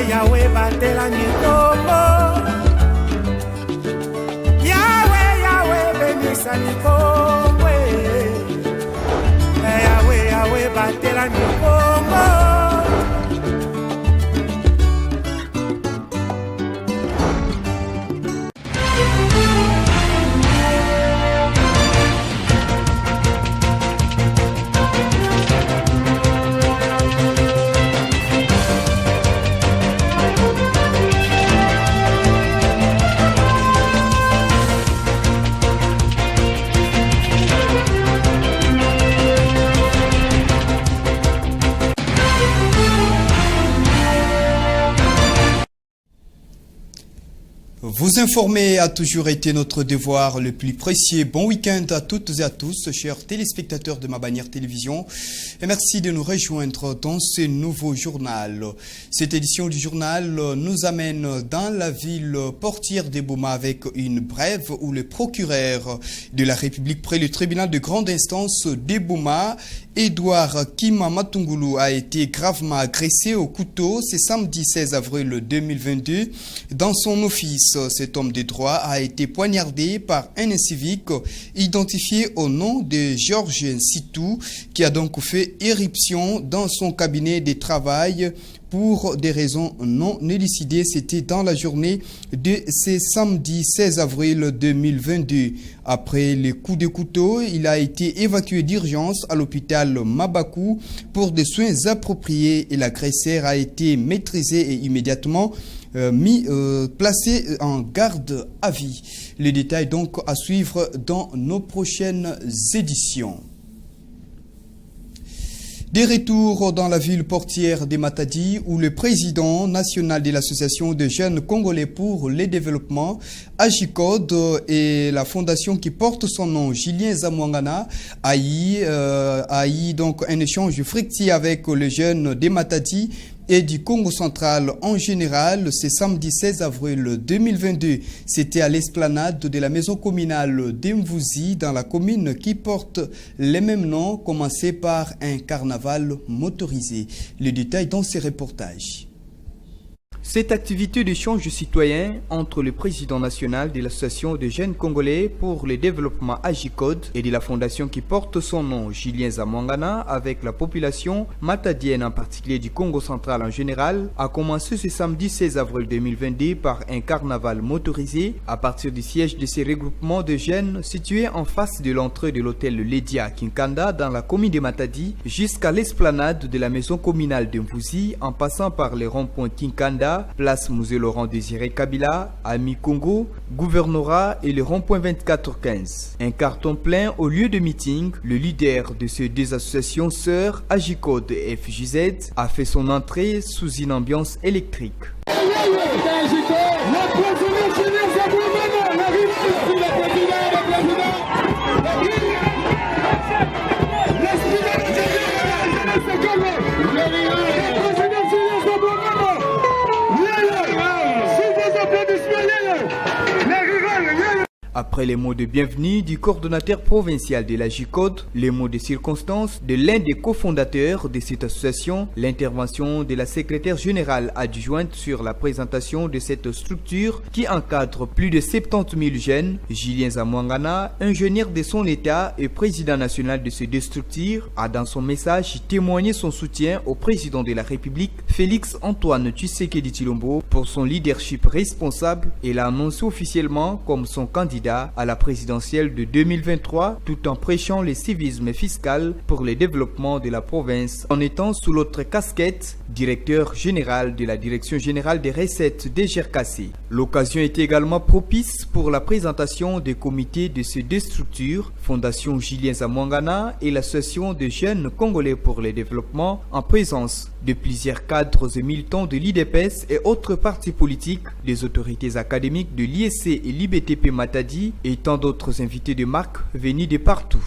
Yahweh batela nikombo. Yahweh benisa nikombo. Yahweh batela nikombo. Vous informer a toujours été notre devoir le plus précieux. Bon week-end à toutes et à tous, chers téléspectateurs de Ma Bannière Télévision. Et merci de nous rejoindre dans ce nouveau journal. Cette édition du journal nous amène dans la ville portière de Boma avec une brève où le procureur de la République près le tribunal de grande instance de Boma, Edouard Kima Matungulu, a été gravement agressé au couteau ce samedi 16 avril 2022 dans son office. Cet homme de droit a été poignardé par un civique identifié au nom de Georges Sitou, qui a donc fait éruption dans son cabinet de travail pour des raisons non élucidées. C'était dans la journée de ce samedi 16 avril 2022. Après les coups de couteau, il a été évacué d'urgence à l'hôpital Mabakou pour des soins appropriés et l'agresseur a été maîtrisé et immédiatement placé en garde à vie. Les détails donc à suivre dans nos prochaines éditions. Des retours dans la ville portière de Matadi où le président national de l'association de jeunes congolais pour le développement, Agicode, et la fondation qui porte son nom, Julien Zamwangana, a eu donc un échange fructueux avec les jeunes de Matadi et du Congo central en général. Ce samedi 16 avril 2022, c'était à l'esplanade de la maison communale d'Mvouzi dans la commune qui porte les mêmes noms, commencé par un carnaval motorisé. Les détails dans ces reportages. Cette activité d'échange citoyen entre le président national de l'association de jeunes congolais pour le développement Agicode et de la fondation qui porte son nom, Julien Zamwangana, avec la population matadienne en particulier du Congo central en général, a commencé ce samedi 16 avril 2022 par un carnaval motorisé à partir du siège de ces regroupements de jeunes situés en face de l'entrée de l'hôtel Ledia Kinkanda dans la commune de Matadi jusqu'à l'esplanade de la maison communale de Mvouzi en passant par les ronds-points Kinkanda, place Musée Laurent Désiré Kabila, Ami Congo, Gouvernorat et le rond-point 2415. Un carton plein au lieu de meeting, le leader de ces deux associations sœurs, Agicode et FJZ, a fait son entrée sous une ambiance électrique. Après les mots de bienvenue du coordonnateur provincial de la GICODE, les mots de circonstance de l'un des cofondateurs de cette association, l'intervention de la secrétaire générale adjointe sur la présentation de cette structure qui encadre plus de 70 000 jeunes, Julien Zamwangana, ingénieur de son état et président national de ces deux structures, a dans son message témoigné son soutien au président de la République, Félix Antoine Tshisekedi Tshilombo, pour son leadership responsable et l'a annoncé officiellement comme son candidat à la présidentielle de 2023 tout en prêchant le civisme fiscal pour le développement de la province en étant sous l'autre casquette directeur général de la Direction générale des recettes des GRKC. L'occasion était également propice pour la présentation des comités de ces deux structures, Fondation Julien Zamwangana et l'Association des jeunes congolais pour le développement, en présence de plusieurs cadres et militants de l'IDPS et autres partis politiques, des autorités académiques de l'ISC et l'IBTP Matadi et tant d'autres invités de marque venus de partout.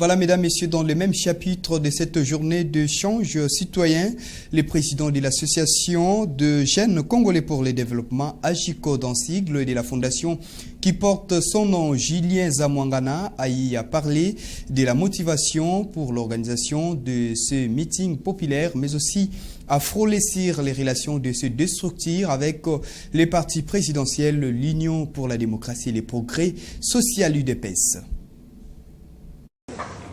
Voilà, mesdames, messieurs, dans le même chapitre de cette journée d'échange citoyen, le président de l'association de jeunes congolais pour le développement, AJICO en sigle, et de la fondation qui porte son nom, Julien Zamwangana, a parlé de la motivation pour l'organisation de ce meeting populaire, mais aussi à frôlessir les relations de se destructir avec les partis présidentiels, l'Union pour la démocratie et les progrès social UDPS.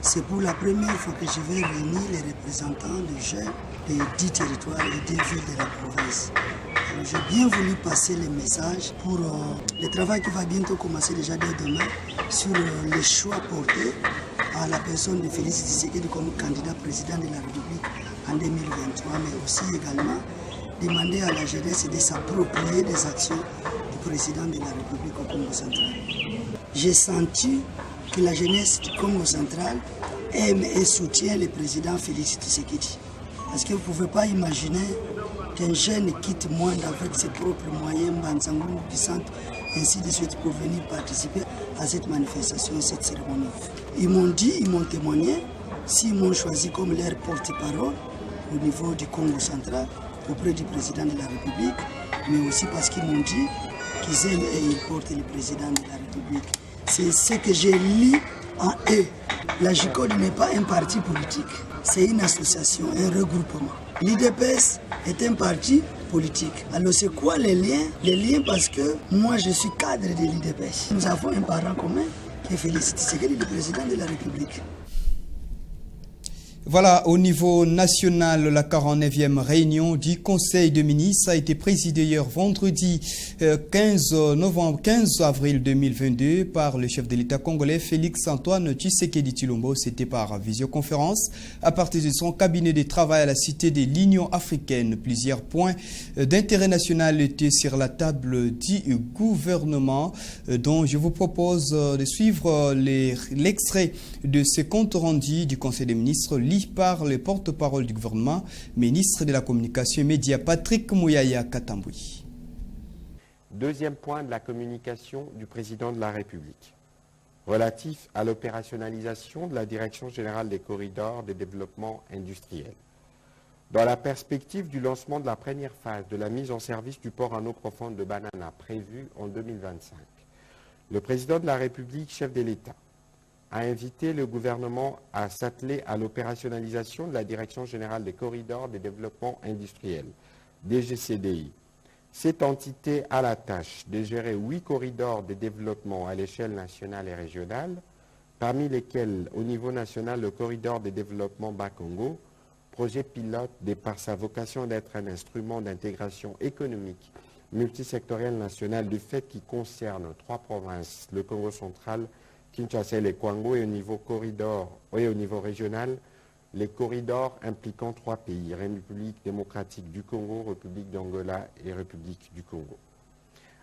C'est pour la première fois que je vais réunir les représentants des jeunes des 10 territoires et des villes de la province. J'ai bien voulu passer les messages pour le travail qui va bientôt commencer déjà dès demain sur les choix portés à la personne de Félix Tshisekedi comme candidat président de la République en 2023, mais aussi également demander à la jeunesse de s'approprier des actions du président de la République au Congo central. J'ai senti que la jeunesse du Congo central aime et soutient le président Félix Tshisekedi. Parce que vous ne pouvez pas imaginer qu'un jeune quitte Moindre avec ses propres moyens, Banzangou, du centre, ainsi de suite, pour venir participer à cette manifestation, cette cérémonie. Ils m'ont dit, ils m'ont témoigné, s'ils m'ont choisi comme leur porte-parole au niveau du Congo central, auprès du président de la République, mais aussi parce qu'ils m'ont dit qu'ils aiment et ils portent le président de la République. C'est ce que j'ai lu en eux. La JICOD n'est pas un parti politique, c'est une association, un regroupement. L'IDPS est un parti politique. Alors c'est quoi les liens? Les liens parce que moi je suis cadre de l'IDPS. Nous avons un parent commun qui est Félix Tshisekedi, le président de la République. Voilà, au niveau national, la 49e réunion du Conseil de ministres a été présidée hier vendredi 15 avril 2022 par le chef de l'État congolais Félix-Antoine Tshisekedi Tshilombo. C'était par visioconférence à partir de son cabinet de travail à la cité de l'Union africaine. Plusieurs points d'intérêt national étaient sur la table du gouvernement, dont je vous propose de suivre l'extrait de ce compte rendu du Conseil des ministres par le porte-parole du gouvernement, ministre de la Communication et Médias, Patrick Mouyaya Katamboui. Deuxième point de la communication du président de la République, relatif à l'opérationnalisation de la Direction générale des corridors de développement industriel. Dans la perspective du lancement de la première phase de la mise en service du port en eau profonde de Banana, prévu en 2025, le président de la République, chef de l'État, a invité le gouvernement à s'atteler à l'opérationnalisation de la Direction générale des corridors de développement industriel, DGCDI. Cette entité a la tâche de gérer 8 corridors de développement à l'échelle nationale et régionale, parmi lesquels, au niveau national, le corridor de développement Bas-Congo, projet pilote de par sa vocation d'être un instrument d'intégration économique multisectorielle nationale du fait qui concerne 3 provinces, le Congo central, Kinshasa et les Kwango, et au niveau corridor et au niveau régional, les corridors impliquant 3 pays, République démocratique du Congo, République d'Angola et République du Congo.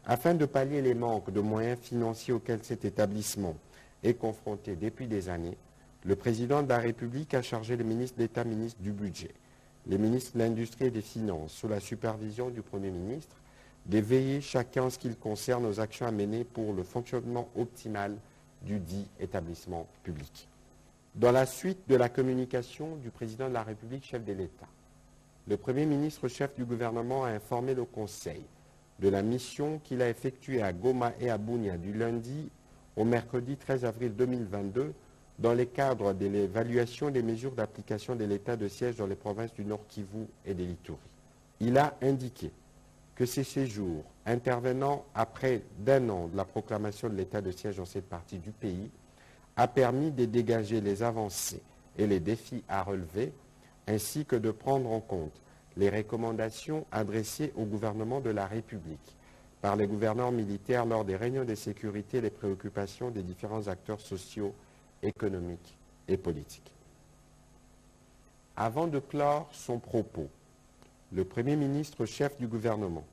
Afin de pallier les manques de moyens financiers auxquels cet établissement est confronté depuis des années, le président de la République a chargé les ministres d'État, ministres du Budget, les ministres de l'Industrie et des Finances, sous la supervision du Premier ministre, de veiller chacun en ce qui concerne aux actions à mener pour le fonctionnement optimal du dit établissement public. Dans la suite de la communication du président de la République, chef de l'État, le Premier ministre, chef du gouvernement, a informé le Conseil de la mission qu'il a effectuée à Goma et à Bunia du lundi au mercredi 13 avril 2022 dans le cadre de l'évaluation des mesures d'application de l'état de siège dans les provinces du Nord Kivu et de l'Ituri. Il a indiqué que ces séjours, intervenant après d'un an de la proclamation de l'état de siège dans cette partie du pays, a permis de dégager les avancées et les défis à relever, ainsi que de prendre en compte les recommandations adressées au gouvernement de la République par les gouverneurs militaires lors des réunions de sécurité et les préoccupations des différents acteurs sociaux, économiques et politiques. Avant de clore son propos, le Premier ministre, chef du gouvernement,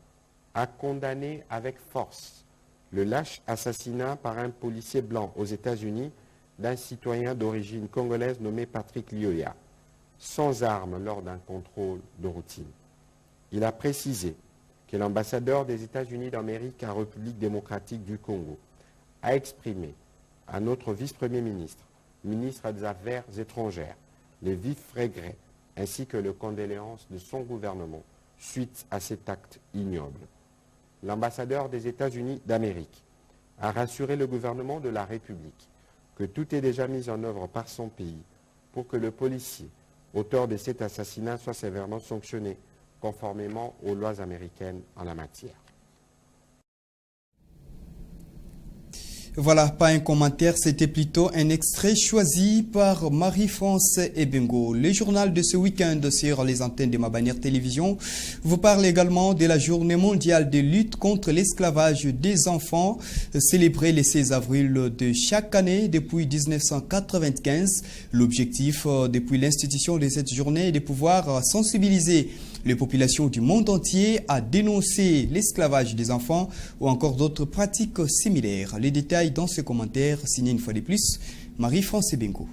a condamné avec force le lâche assassinat par un policier blanc aux États-Unis d'un citoyen d'origine congolaise nommé Patrick Lioya, sans armes lors d'un contrôle de routine. Il a précisé que l'ambassadeur des États-Unis d'Amérique en République démocratique du Congo a exprimé à notre vice-premier ministre ministre des Affaires étrangères, les vifs regrets ainsi que les condoléances de son gouvernement suite à cet acte ignoble. L'ambassadeur des États-Unis d'Amérique a rassuré le gouvernement de la République que tout est déjà mis en œuvre par son pays pour que le policier, auteur de cet assassinat, soit sévèrement sanctionné conformément aux lois américaines en la matière. Voilà, pas un commentaire, c'était plutôt un extrait choisi par Marie-France Ebengo. Le journal de ce week-end sur les antennes de Mabanière Télévision vous parle également de la journée mondiale de lutte contre l'esclavage des enfants, célébrée le 16 avril de chaque année depuis 1995. L'objectif depuis l'institution de cette journée est de pouvoir sensibiliser les populations du monde entier à dénoncer l'esclavage des enfants ou encore d'autres pratiques similaires. Les détails dans ce commentaire, signé une fois de plus, Marie-France Ebengo.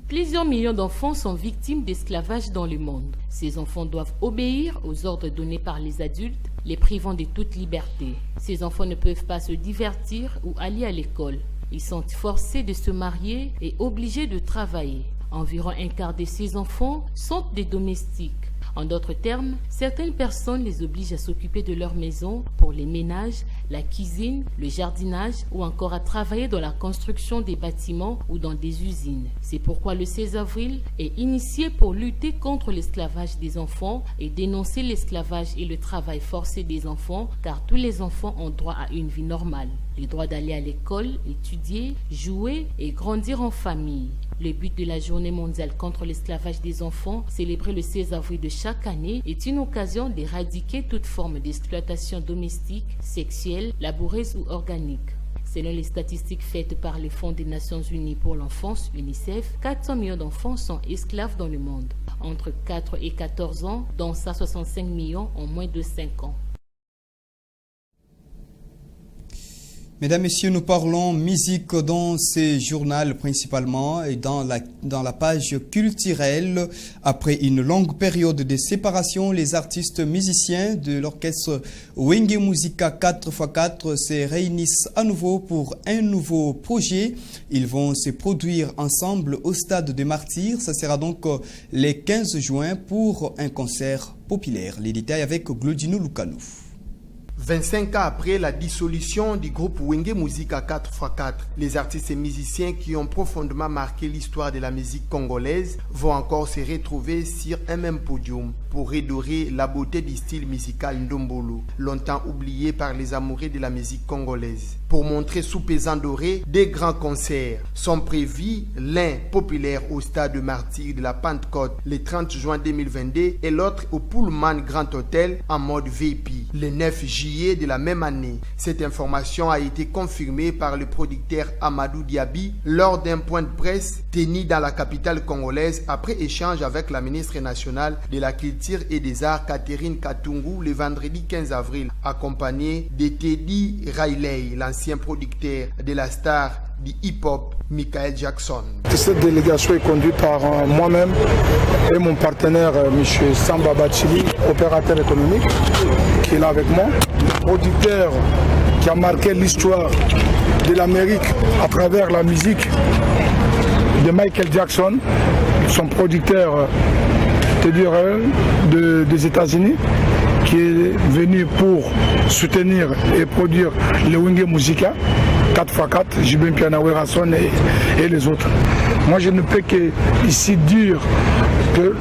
Plusieurs millions d'enfants sont victimes d'esclavage dans le monde. Ces enfants doivent obéir aux ordres donnés par les adultes, les privant de toute liberté. Ces enfants ne peuvent pas se divertir ou aller à l'école. Ils sont forcés de se marier et obligés de travailler. Environ un quart de ces enfants sont des domestiques. En d'autres termes, certaines personnes les obligent à s'occuper de leur maison pour les ménages, la cuisine, le jardinage ou encore à travailler dans la construction des bâtiments ou dans des usines. C'est pourquoi le 16 avril est initié pour lutter contre l'esclavage des enfants et dénoncer l'esclavage et le travail forcé des enfants, car tous les enfants ont droit à une vie normale. Le droit d'aller à l'école, étudier, jouer et grandir en famille. Le but de la journée mondiale contre l'esclavage des enfants, célébrée le 16 avril de chaque année, est une occasion d'éradiquer toute forme d'exploitation domestique, sexuelle, laboureuse ou organique. Selon les statistiques faites par le Fonds des Nations Unies pour l'enfance, UNICEF, 400 millions d'enfants sont esclaves dans le monde. Entre 4 et 14 ans, dont 165 millions ont moins de 5 ans. Mesdames, Messieurs, nous parlons musique dans ce journal principalement et dans la page culturelle. Après une longue période de séparation, les artistes musiciens de l'orchestre Wenge Musica 4x4 se réunissent à nouveau pour un nouveau projet. Ils vont se produire ensemble au Stade des Martyrs. Ça sera donc le 15 juin pour un concert populaire. Les détails avec Glodino Lukanou. 25 ans après la dissolution du groupe Wenge Musica 4x4, les artistes et musiciens qui ont profondément marqué l'histoire de la musique congolaise vont encore se retrouver sur un même podium pour redorer la beauté du style musical Ndombolo, longtemps oublié par les amoureux de la musique congolaise. Pour montrer sous pesant doré, des grands concerts sont prévus, l'un populaire au Stade de Martyrs de la Pentecôte le 30 juin 2022 et l'autre au Pullman Grand Hotel en mode VIP le 9 juillet de la même année. Cette information a été confirmée par le producteur Amadou Diaby lors d'un point de presse tenu dans la capitale congolaise après échange avec la ministre nationale de la Culture et des Arts Catherine Katungu le vendredi 15 avril, accompagnée de Teddy Riley, l'ancien producteur de la star du hip-hop Michael Jackson. Cette délégation est conduite par moi-même et mon partenaire M. Samba Bachili, opérateur économique, qui est là avec moi, producteur qui a marqué l'histoire de l'Amérique à travers la musique de Michael Jackson, son producteur des États-Unis, qui est venu pour soutenir et produire le Wenge Musica 4x4, Jibin Pianawe Rasson et les autres. Moi, je ne peux que ici dire que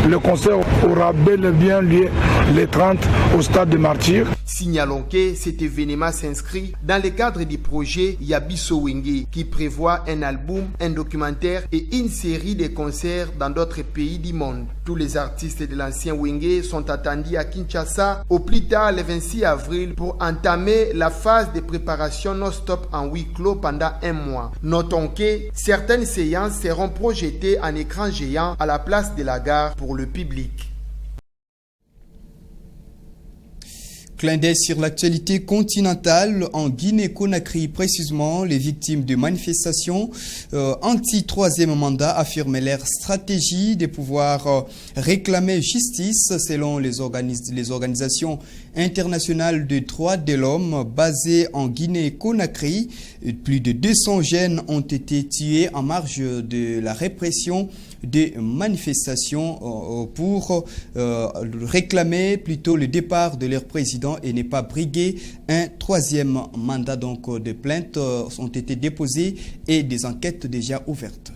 le concert aura bel et bien lieu le 30 au Stade des Martyrs. Signalons que cet événement s'inscrit dans le cadre du projet Yabiso Wenge qui prévoit un album, un documentaire et une série de concerts dans d'autres pays du monde. Tous les artistes de l'ancien Wenge sont attendus à Kinshasa au plus tard le 26 avril pour entamer la phase de préparation non-stop en huis clos pendant un mois. Notons que certaines séances seront projetées en écran géant à la place de la gare pour le public. Clin d'œil sur l'actualité continentale en Guinée-Conakry, précisément, les victimes de manifestations anti-troisième mandat affirment leur stratégie de pouvoir réclamer justice selon les organisations internationales de droits de l'homme basées en Guinée-Conakry. Plus de 200 jeunes ont été tués en marge de la répression des manifestations pour réclamer plutôt le départ de leur président et ne pas briguer un troisième mandat. Donc des plaintes ont été déposées et des enquêtes déjà ouvertes.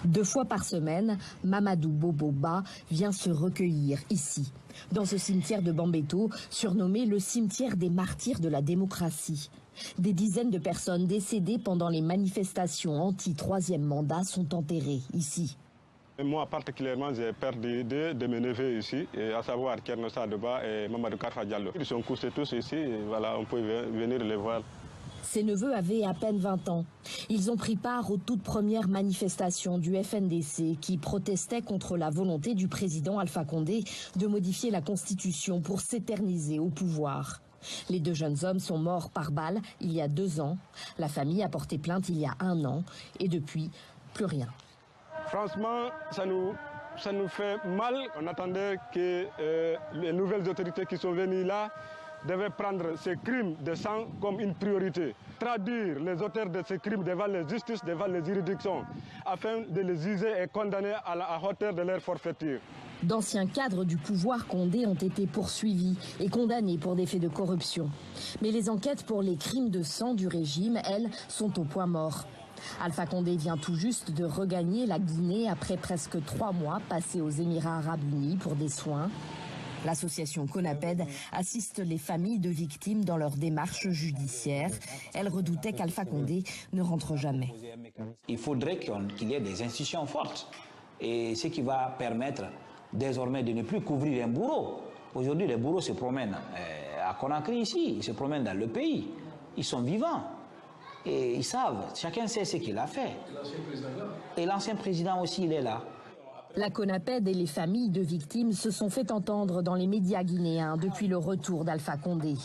2 fois par semaine, Mamadou Boboba vient se recueillir ici, dans ce cimetière de Bambeto, surnommé le cimetière des martyrs de la démocratie. Des dizaines de personnes décédées pendant les manifestations anti-troisième mandat sont enterrées ici. Moi particulièrement, j'ai perdu 2 de mes neveux ici, à savoir Kerno Sadeba et Mamadou Karfa Diallo. Ils sont couchés tous ici, et voilà, on peut venir les voir. Ses neveux avaient à peine 20 ans. Ils ont pris part aux toutes premières manifestations du FNDC qui protestaient contre la volonté du président Alpha Condé de modifier la Constitution pour s'éterniser au pouvoir. Les 2 jeunes hommes sont morts par balle il y a 2 ans. La famille a porté plainte il y a 1 an et depuis, plus rien. Franchement, ça nous fait mal. On attendait que les nouvelles autorités qui sont venues là devaient prendre ces crimes de sang comme une priorité. Traduire les auteurs de ces crimes devant les justices, devant les juridictions, afin de les juger et condamner à hauteur de leur forfaiture. D'anciens cadres du pouvoir Condé ont été poursuivis et condamnés pour des faits de corruption. Mais les enquêtes pour les crimes de sang du régime, elles, sont au point mort. Alpha Condé vient tout juste de regagner la Guinée après presque 3 mois passés aux Émirats Arabes Unis pour des soins. L'association CONAPED assiste les familles de victimes dans leur démarche judiciaire. Elle redoutait qu'Alpha Condé ne rentre jamais. Il faudrait qu'il y ait des institutions fortes. Et ce qui va permettre désormais de ne plus couvrir un bourreau. Aujourd'hui, les bourreaux se promènent à Conakry ici, ils se promènent dans le pays. Ils sont vivants. Et ils savent, chacun sait ce qu'il a fait. Et l'ancien président aussi, il est là. La CONAPED et les familles de victimes se sont fait entendre dans les médias guinéens depuis le retour d'Alpha Condé.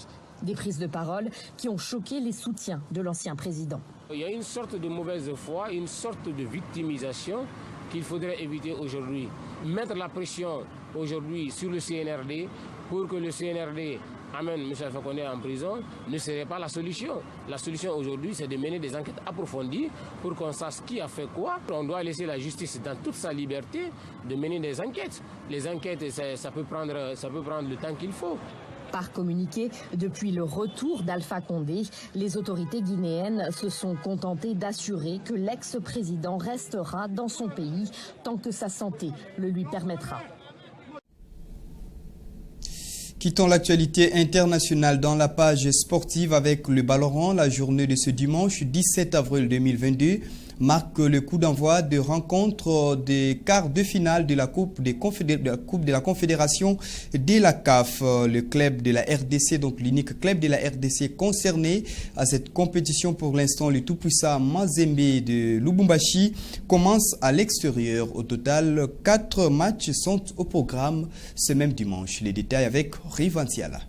Des prises de parole qui ont choqué les soutiens de l'ancien président. Il y a une sorte de mauvaise foi, une sorte de victimisation qu'il faudrait éviter aujourd'hui. Mettre la pression aujourd'hui sur le CNRD pour que le CNRD amène M. Alpha Condé en prison ne serait pas la solution. La solution aujourd'hui, c'est de mener des enquêtes approfondies pour qu'on sache qui a fait quoi. On doit laisser la justice dans toute sa liberté de mener des enquêtes. Les enquêtes, ça peut prendre le temps qu'il faut. Par communiqué, depuis le retour d'Alpha Condé, les autorités guinéennes se sont contentées d'assurer que l'ex-président restera dans son pays tant que sa santé le lui permettra. Quittons l'actualité internationale dans la page sportive avec le ballon rond. La journée de ce dimanche 17 avril 2022 marque le coup d'envoi de rencontre des quarts de finale de la Coupe de la Confédération de la CAF. Le club de la RDC, donc l'unique club de la RDC concerné à cette compétition pour l'instant, le tout-puissant Mazembe de Lubumbashi, commence à l'extérieur. Au total, 4 matchs sont au programme ce même dimanche. Les détails avec Rivantiala.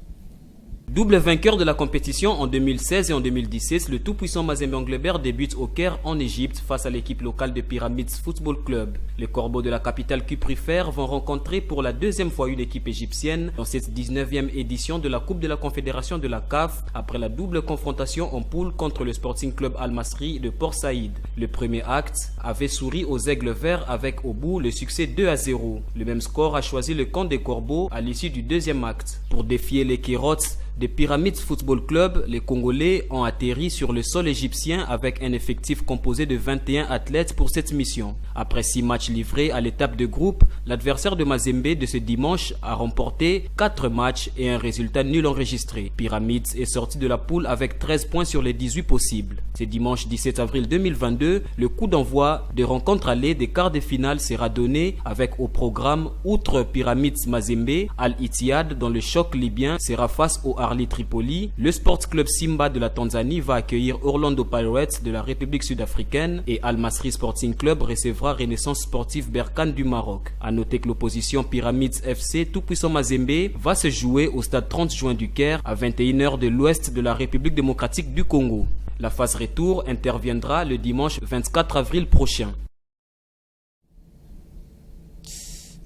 Double vainqueur de la compétition en 2016 et en 2017, le tout-puissant Mazembe Englebert débute au Caire en Égypte face à l'équipe locale de Pyramids Football Club. Les Corbeaux de la capitale cuprifère vont rencontrer pour la 2e fois une équipe égyptienne dans cette 19e édition de la Coupe de la Confédération de la CAF après la double confrontation en poule contre le Sporting Club Al Masry de Port Saïd. Le premier acte avait souri aux Aigles Verts avec au bout le succès 2-0. Le même score a choisi le camp des Corbeaux à l'issue du 2e acte. Pour défier les Kérotes des Pyramids Football Club, les Congolais ont atterri sur le sol égyptien avec un effectif composé de 21 athlètes pour cette mission. Après 6 matchs livrés à l'étape de groupe, l'adversaire de Mazembe de ce dimanche a remporté 4 matchs et un résultat nul enregistré. Pyramids est sorti de la poule avec 13 points sur les 18 possibles. Ce dimanche 17 avril 2022, le coup d'envoi de rencontre allée des quarts de finale sera donné avec au programme, outre Pyramids Mazembe, Al Ittihad dont le choc libyen sera face au Marly Tripoli, le Sport Club Simba de la Tanzanie va accueillir Orlando Pirates de la République sud-africaine et Al Masry Sporting Club recevra Renaissance Sportive Berkane du Maroc. A noter que l'opposition Pyramids FC Tout-Puissant Mazembe va se jouer au stade 30 juin du Caire à 21h de l'ouest de la République démocratique du Congo. La phase retour interviendra le dimanche 24 avril prochain.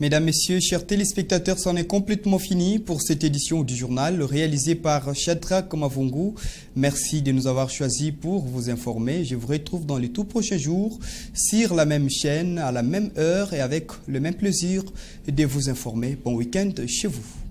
Mesdames, Messieurs, chers téléspectateurs, c'en est complètement fini pour cette édition du journal réalisée par Shadrach Mavungu. Merci de nous avoir choisis pour vous informer. Je vous retrouve dans les tout prochains jours sur la même chaîne, à la même heure et avec le même plaisir de vous informer. Bon week-end chez vous.